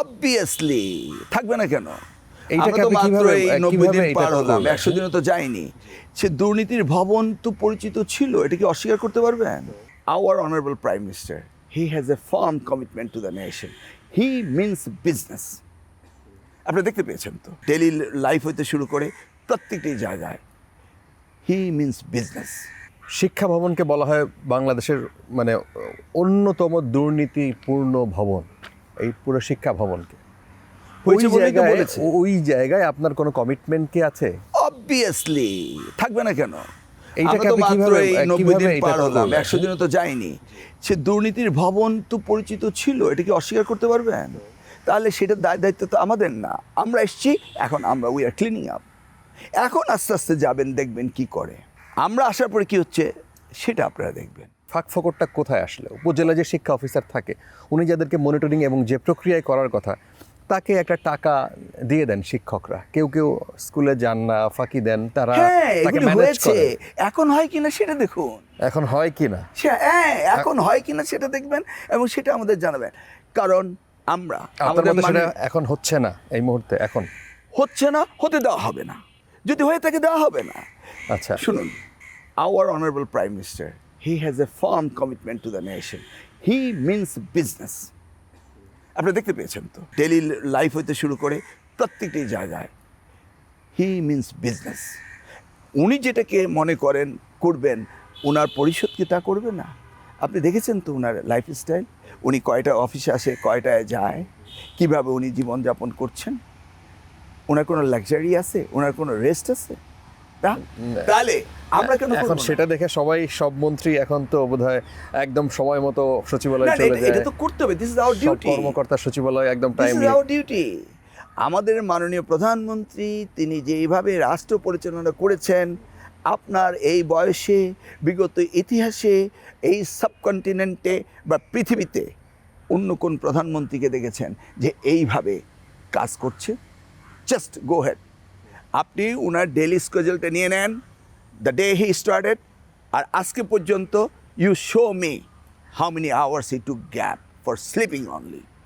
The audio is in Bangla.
অবভিয়াসলি থাকবে না কেন? এইটাকে আমরা তো আপনি মাত্র এই 90 দিন এটা পার হলাম, করলেন? 100 দিনও তো যায়নি। সে দুর্নীতির ভবন তো পরিচিত ছিল, এটা কি অস্বীকার করতে পারবেন? Hour honourable prime minister, he has a farm commitment to the nation. He means business. আপনি দেখতে পেয়েছেন তো, ডেইলি লাইফ হইতে শুরু করে প্রত্যেকটি জায়গায় হি মিনস বিজনেস। শিক্ষা ভবনকে বলা হয় বাংলাদেশের মানে অন্যতম দুর্নীতিপূর্ণ ভবন, এই পুরো শিক্ষা ভবনকে। হয়েছে বলেই তো বলেছে। ওই জায়গায় আপনার কোনো কমিটমেন্ট কি আছে? অবভিয়াসলি থাকবে না কেন? এইটাকে আমরা তো আপনি মাত্র কিভাবে- এই 90 কিভাবে দিন এটা পার হলাম, করলেন? 100 দিনও তো যায়নি। সে দুর্নীতির ভবন তো পরিচিত ছিল, এটা কি অস্বীকার করতে পারবেন? তাহলে সেটার দায়িত্ব তো আমাদের না। আমরা এসছি, এখন আমরা উই আর ক্লিনিং আপ। এখন আস্তে আস্তে যাবেন, দেখবেন কি করে। আমরা আসার পরে কি হচ্ছে সেটা আপনারা দেখবেন। ফাঁক ফোকরটা কোথায় আসলে? উপজেলা যে শিক্ষা অফিসার থাকে, উনি যাদেরকে মনিটরিং এবং যে প্রক্রিয়ায় করার কথা, তাকে একটা টাকা দিয়ে দেন শিক্ষকরা। কেউ কেউ স্কুলে যান না, ফাঁকি দেন, তারা হ্যাঁ, তাকে এগুলি ম্যানেজ হয়েছে। করে। এখন হয় কিনা সেটা দেখুন। এখন হয় কি না? হ্যাঁ, এখন হয় কিনা সেটা দেখবেন এবং সেটা আমাদের জানাবেন। কারণ আমরা আপনার মতে সেটা এখন হচ্ছে না এই মুহূর্তে? এখন হচ্ছে না, হতে দেওয়া হবে না। যদি হয়ে থাকে দেওয়া হবে না। আচ্ছা, শুনুন, hour honourable prime minister, he has a farm commitment to the nation. He means business. আপনি দেখতে পেয়েছেন তো, ডেইলি লাইফ হইতে শুরু করে প্রত্যেকটি জায়গায় হি মিনস বিজনেস। উনি যেটাকে মনে করেন করবেন, ওনার পরিষদ কি তা করবে না? আপনি দেখেছেন তো ওনার লাইফস্টাইল, উনি কয়টা অফিসে আসে, কয়টায় যায়, কিভাবে উনি জীবনযাপন করছেন। ওনার কোনো লাক্সারি আছে? ওনার কোনো রেস্ট আছে? তাহলে আমরা কেন এখন করবো না? সেটা দেখে সব মন্ত্রী এখন তো বোধহয় একদম সময় মতো সচিবালয়ে না, চলে যায়। এটা তো করতে হবে। দিস ইজ আওয়ার সব ডিউটি। কর্মকর্তা সচিবালয় একদম this timely. Is our duty. আমাদের মাননীয় প্রধানমন্ত্রী তিনি যেইভাবে রাষ্ট্র পরিচালনা করেছেন, আপনার এই বয়সে, বিগত ইতিহাসে, এই সাবকন্টিনেন্টে বা পৃথিবীতে অন্য কোন প্রধানমন্ত্রীকে দেখেছেন যে এইভাবে কাজ করছে? Just go head. আপনি ওনার ডেইলি স্কেজুলটা নিয়ে নেন, দ্য ডে হি স্টার্টেড, আর আজকে পর্যন্ত you show me how many hours he took gap for sleeping only.